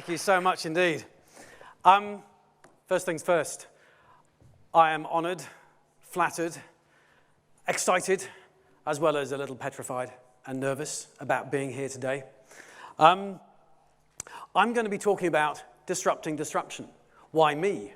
Thank you so much indeed. First things first, I am honored, flattered, excited, as well as a little petrified and nervous about being here today. I'm going to be talking about disrupting disruption. Why me?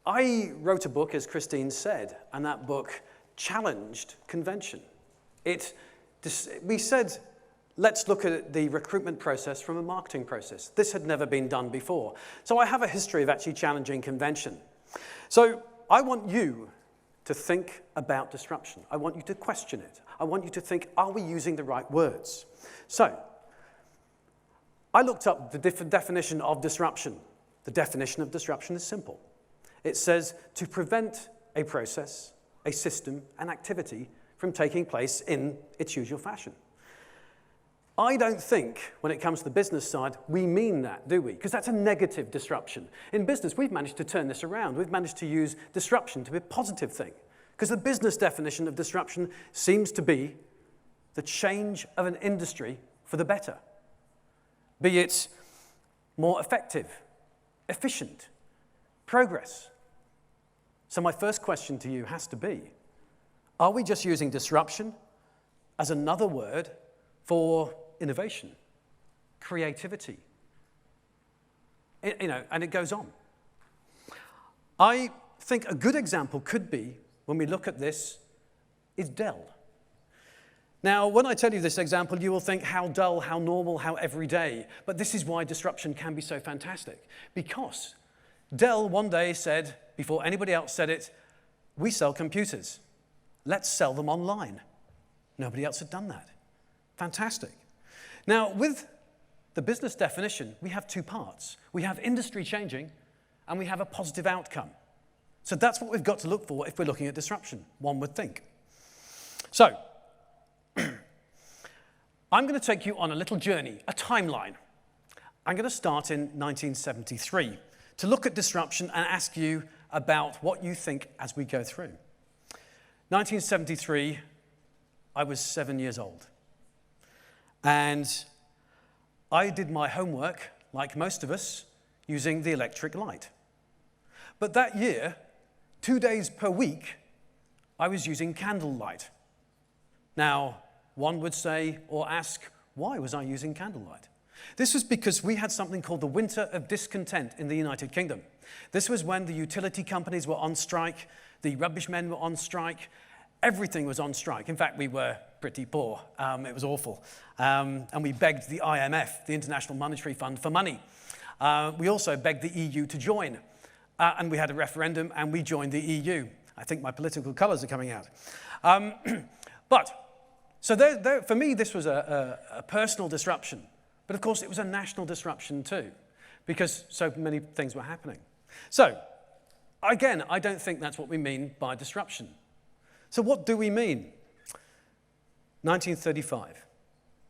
I wrote a book, as Christine said, and that book challenged convention. We said, let's look at the recruitment process from a marketing process. This had never been done before. So I have a history of actually challenging convention. So I want you to think about disruption. I want you to question it. I want you to think, are we using the right words? So I looked up the definition of disruption. The definition of disruption is simple. It says to prevent a process, a system, an activity from taking place in its usual fashion. I don't think, when it comes to the business side, we mean that, do we? Because that's a negative disruption. In business, we've managed to turn this around. We've managed to use disruption to be a positive thing. Because the business definition of disruption seems to be the change of an industry for the better. Be it more effective, efficient, progress. So my first question to you has to be, are we just using disruption as another word for innovation, creativity? And it goes on. I think a good example could be, when we look at this, is Dell. Now, when I tell you this example, you will think how dull, how normal, how everyday. But this is why disruption can be so fantastic. Because Dell one day said, before anybody else said it, we sell computers. Let's sell them online. Nobody else had done that. Fantastic. Now, with the business definition, we have two parts. We have industry changing, and we have a positive outcome. So that's what we've got to look for if we're looking at disruption, one would think. So I'm going to take you on a little journey, a timeline. I'm going to start in 1973 to look at disruption and ask you about what you think as we go through. 1973, I was 7 years old. And I did my homework, like most of us, using the electric light. But that year, 2 days per week, I was using candlelight. Now, one would say or ask, why was I using candlelight? This was because we had something called the Winter of Discontent in the United Kingdom. This was when the utility companies were on strike, the rubbish men were on strike, everything was on strike. In fact, we were pretty poor. It was awful. And we begged the IMF, the International Monetary Fund, for money. We also begged the EU to join. And we had a referendum, and we joined the EU. I think my political colors are coming out. So for me, this was a personal disruption. But of course, it was a national disruption too, because so many things were happening. So, again, I don't think that's what we mean by disruption. So what do we mean? 1935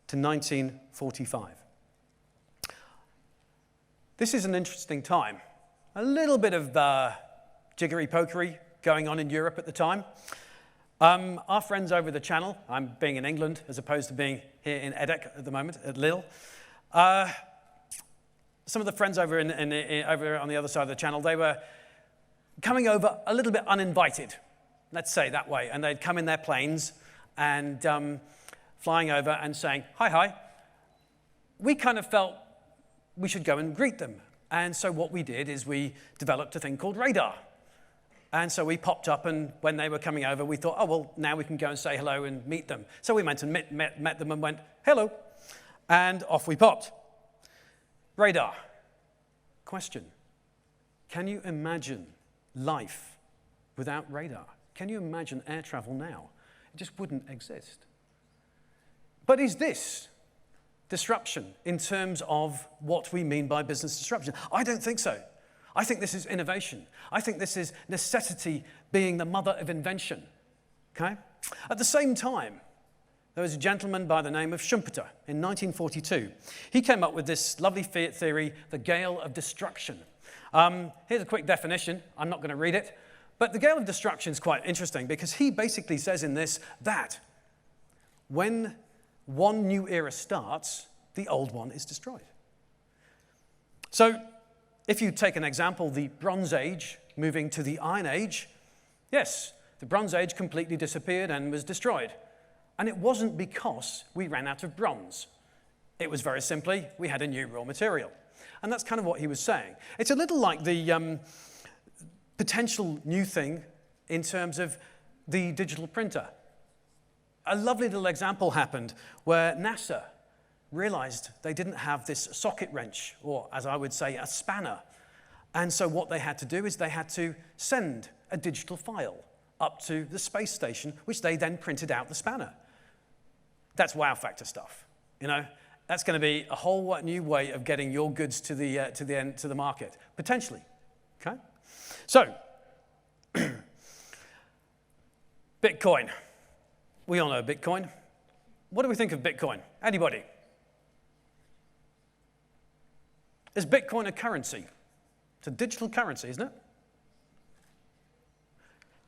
to 1945. This is an interesting time. A little bit of jiggery-pokery going on in Europe at the time. Our friends over the channel, I'm being in England as opposed to being here in EDHEC at the moment, at Lille. Some of the friends over over on the other side of the channel, they were coming over a little bit uninvited, let's say that way. And they'd come in their planes and flying over and saying, hi, hi. We kind of felt we should go and greet them. And so what we did is we developed a thing called radar. And so we popped up, and when they were coming over, we thought, oh, well, now we can go and say hello and meet them. So we went and met them and went, hello. And off we popped. Radar. Question. Can you imagine life without radar? Can you imagine air travel now? It just wouldn't exist. But is this disruption in terms of what we mean by business disruption? I don't think so. I think this is innovation. I think this is necessity being the mother of invention. Okay? At the same time, there was a gentleman by the name of Schumpeter in 1942. He came up with this lovely theory, the gale of destruction. Here's a quick definition. I'm not going to read it. But the gale of destruction is quite interesting because he basically says in this that when one new era starts, the old one is destroyed. So if you take an example, the Bronze Age moving to the Iron Age, yes, the Bronze Age completely disappeared and was destroyed. And it wasn't because we ran out of bronze. It was very simply, we had a new raw material. And that's kind of what he was saying. It's a little like the potential new thing in terms of the digital printer. A lovely little example happened where NASA realized they didn't have this socket wrench, or as I would say, a spanner. And so what they had to do is they had to send a digital file up to the space station, which they then printed out the spanner. That's wow factor stuff, you know? That's going to be a whole new way of getting your goods to the market, potentially, okay? So, Bitcoin. We all know Bitcoin. What do we think of Bitcoin? Anybody? Is Bitcoin a currency? It's a digital currency, isn't it?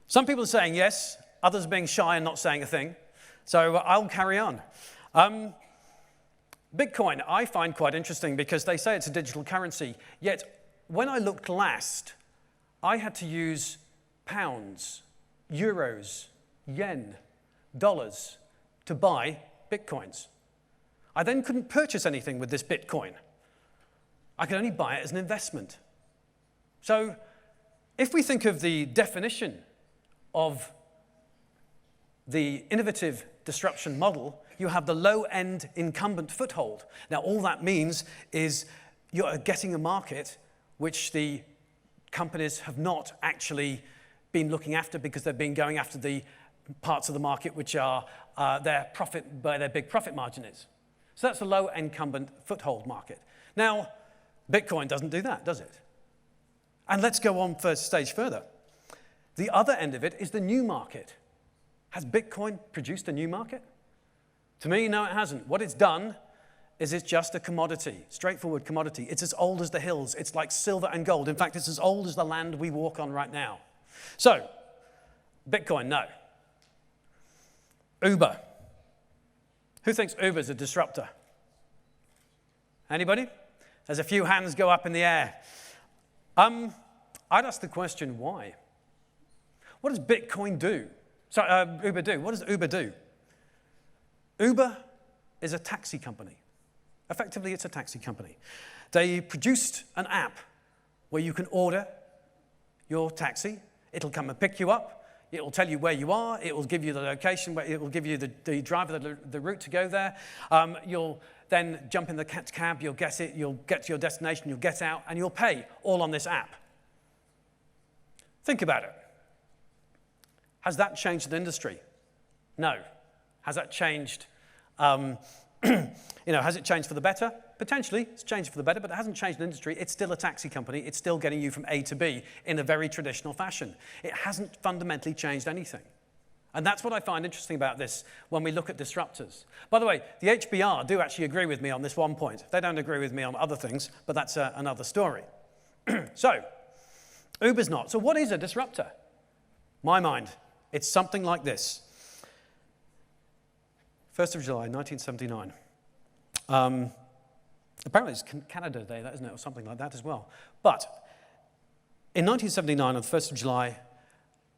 Some people are saying yes, others are being shy and not saying a thing. So I'll carry on. Bitcoin, I find quite interesting because they say it's a digital currency, yet when I looked last, I had to use pounds, euros, yen, dollars to buy Bitcoins. I then couldn't purchase anything with this Bitcoin. I could only buy it as an investment. So if we think of the definition of the innovative disruption model, you have the low-end incumbent foothold. Now, all that means is you're getting a market which the companies have not actually been looking after because they've been going after the parts of the market which are their profit, where their big profit margin is. So that's a low incumbent foothold market. Now, Bitcoin doesn't do that, does it? And let's go on first stage further. The other end of it is the new market. Has Bitcoin produced a new market? To me, no, it hasn't. What it's done is it's just a commodity, straightforward commodity. It's as old as the hills. It's like silver and gold. In fact, it's as old as the land we walk on right now. So, Bitcoin, no. Uber. Who thinks Uber's a disruptor? Anybody? There's a few hands go up in the air. I'd ask the question, why? What does Bitcoin do? Sorry, Uber do. What does Uber do? Uber is a taxi company. Effectively, it's a taxi company. They produced an app where you can order your taxi. It'll come and pick you up. It will tell you where you are. It will give you the location. It will give you the driver, the route to go there. You'll then jump in the cab. You'll get it. You'll get to your destination. You'll get out, and you'll pay all on this app. Think about it. Has that changed the industry? No. Has that changed? Has it changed for the better? Potentially, it's changed for the better, but it hasn't changed the industry. It's still a taxi company. It's still getting you from A to B in a very traditional fashion. It hasn't fundamentally changed anything. And that's what I find interesting about this when we look at disruptors. By the way, the HBR do actually agree with me on this one point. They don't agree with me on other things, but that's another story. So, Uber's not. So what is a disruptor? My mind, it's something like this. 1st of July, 1979. Apparently it's Canada Day, that isn't it, or something like that as well. But in 1979, on the 1st of July,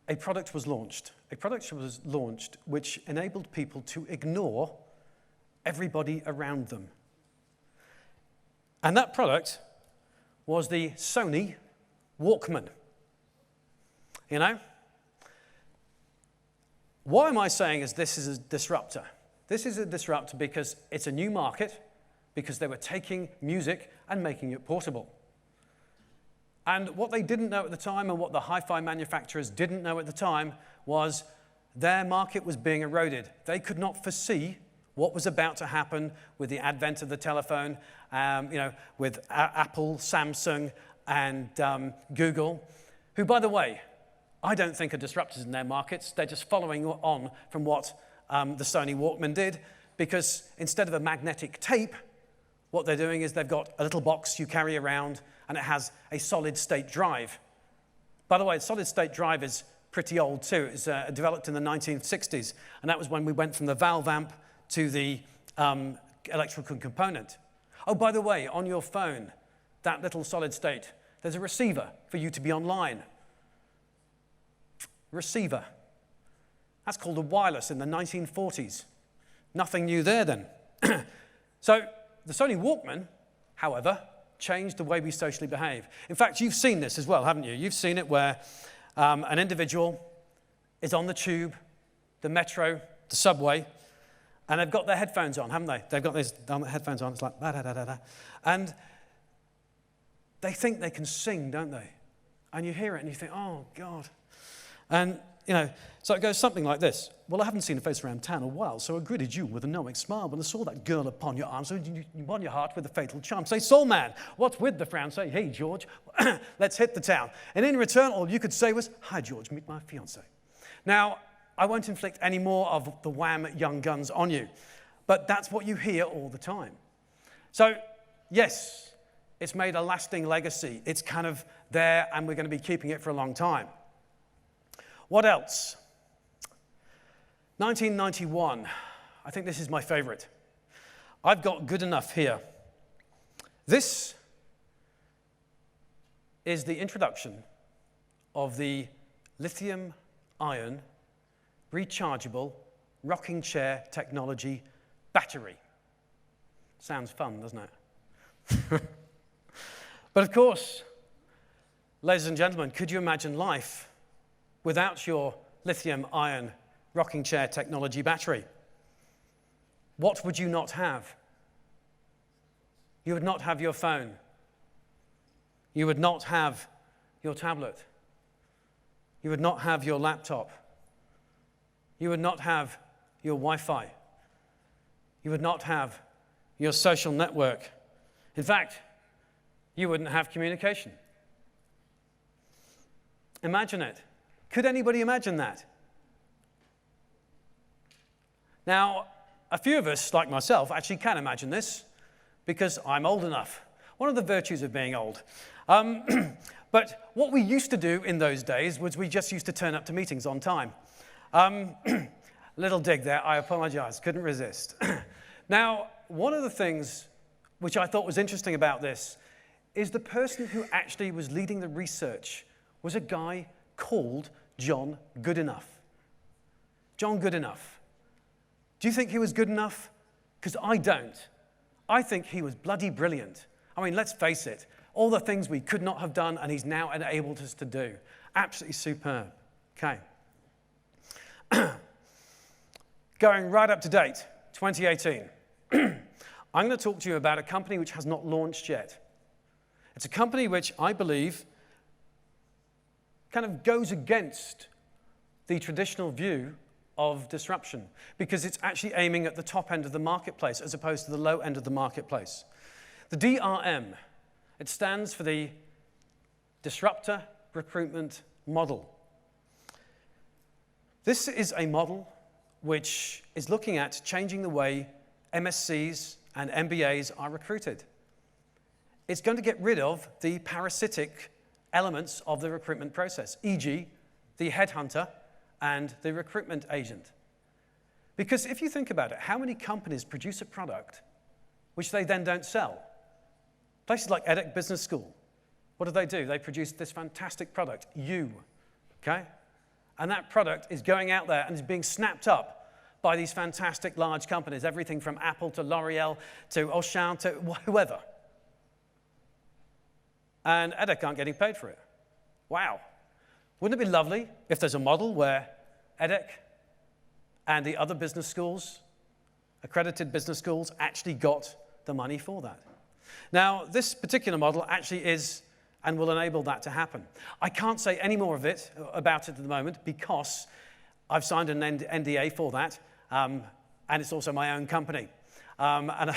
a product was launched. A product was launched which enabled people to ignore everybody around them. And that product was the Sony Walkman. You know? Why am I saying this is a disruptor? This is a disruptor because it's a new market, because they were taking music and making it portable. And what they didn't know at the time, and what the hi-fi manufacturers didn't know at the time, was their market was being eroded. They could not foresee what was about to happen with the advent of the telephone, with Apple, Samsung, and Google, who, by the way, I don't think are disruptors in their markets. They're just following on from what the Sony Walkman did, because instead of a magnetic tape, what they're doing is they've got a little box you carry around, and it has a solid-state drive. By the way, the solid-state drive is pretty old too. It was developed in the 1960s, and that was when we went from the valve amp to the electrical component. Oh, by the way, on your phone, that little solid state, there's a receiver for you to be online. Receiver. That's called a wireless in the 1940s. Nothing new there then. So the Sony Walkman, however, changed the way we socially behave. In fact, you've seen this as well, haven't you? You've seen it where an individual is on the tube, the metro, the subway, and they've got their headphones on, haven't they? They've got these headphones on. It's like da-da-da-da-da. And they think they can sing, don't they? And you hear it and you think, oh, God. And, so it goes something like this. Well, I haven't seen a face around town in a while, so I greeted you with a knowing smile when I saw that girl upon your arm, so you won your heart with a fatal charm. Say, soul man, what's with the frown? Say, hey, George, let's hit the town. And in return, all you could say was, hi, George, meet my fiancée. Now, I won't inflict any more of the Wham Young Guns on you, but that's what you hear all the time. So, yes, it's made a lasting legacy. It's kind of there, and we're going to be keeping it for a long time. What else? 1991. I think this is my favorite. I've got good enough here. This is the introduction of the lithium-ion rechargeable rocking chair technology battery. Sounds fun, doesn't it? But of course, ladies and gentlemen, could you imagine life without your lithium-ion rocking chair technology battery? What would you not have? You would not have your phone. You would not have your tablet. You would not have your laptop. You would not have your Wi-Fi. You would not have your social network. In fact, you wouldn't have communication. Imagine it. Could anybody imagine that? Now, a few of us, like myself, actually can imagine this because I'm old enough. One of the virtues of being old. But what we used to do in those days was we just used to turn up to meetings on time. Little dig there, I apologize, couldn't resist. Now, one of the things which I thought was interesting about this is the person who actually was leading the research was a guy called John Goodenough. John Goodenough. Do you think he was good enough? Because I don't. I think he was bloody brilliant. I mean, let's face it, all the things we could not have done and he's now enabled us to do. Absolutely superb. Okay. Going right up to date, 2018. I'm going to talk to you about a company which has not launched yet. It's a company which I believe kind of goes against the traditional view of disruption because it's actually aiming at the top end of the marketplace as opposed to the low end of the marketplace. The DRM, it stands for the Disruptor Recruitment Model. This is a model which is looking at changing the way MSCs and MBAs are recruited. It's going to get rid of the parasitic elements of the recruitment process, e.g., the headhunter and the recruitment agent. Because if you think about it, how many companies produce a product which they then don't sell? Places like TEDxEDHECBusinessSchool, what do? They produce this fantastic product, okay? And that product is going out there and is being snapped up by these fantastic large companies, everything from Apple to L'Oreal to Auchan to whoever. And EDHEC aren't getting paid for it. Wow. Wouldn't it be lovely if there's a model where EDHEC and the other business schools, accredited business schools, actually got the money for that? Now, this particular model actually is and will enable that to happen. I can't say any more about it at the moment because I've signed an NDA for that, and it's also my own company. And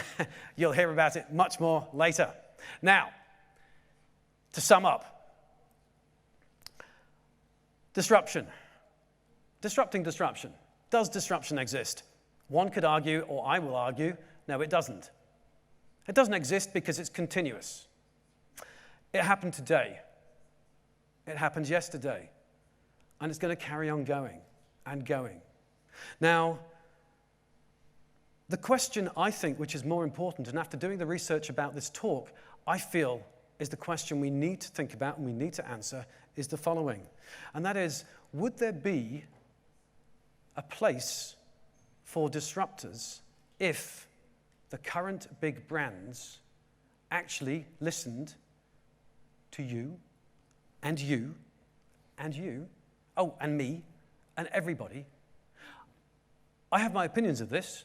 you'll hear about it much more later. Now, to sum up, disruption. Disrupting disruption. Does disruption exist? One could argue, or I will argue, no, it doesn't. It doesn't exist because it's continuous. It happened today. It happened yesterday. And it's going to carry on going and going. Now, the question I think which is more important, and after doing the research about this talk, I feel is the question we need to think about and we need to answer is the following. And that is, would there be a place for disruptors if the current big brands actually listened to you and you and you, oh, and me and everybody? I have my opinions of this.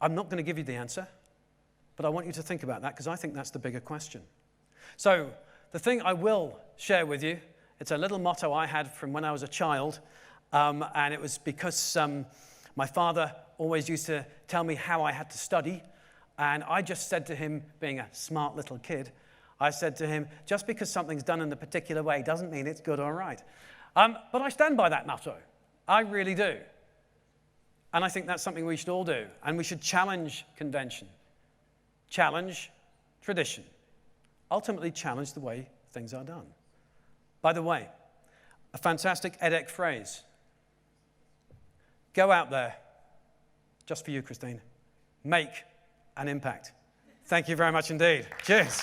I'm not going to give you the answer, but I want you to think about that because I think that's the bigger question. So the thing I will share with you, it's a little motto I had from when I was a child, and it was because my father always used to tell me how I had to study, and I just said to him, being a smart little kid, I said to him, just because something's done in a particular way doesn't mean it's good or right. But I stand by that motto. I really do. And I think that's something we should all do. And we should challenge convention, challenge tradition, ultimately challenge the way things are done. By the way, a fantastic edX phrase. Go out there, just for you, Christine. Make an impact. Thank you very much indeed. Cheers.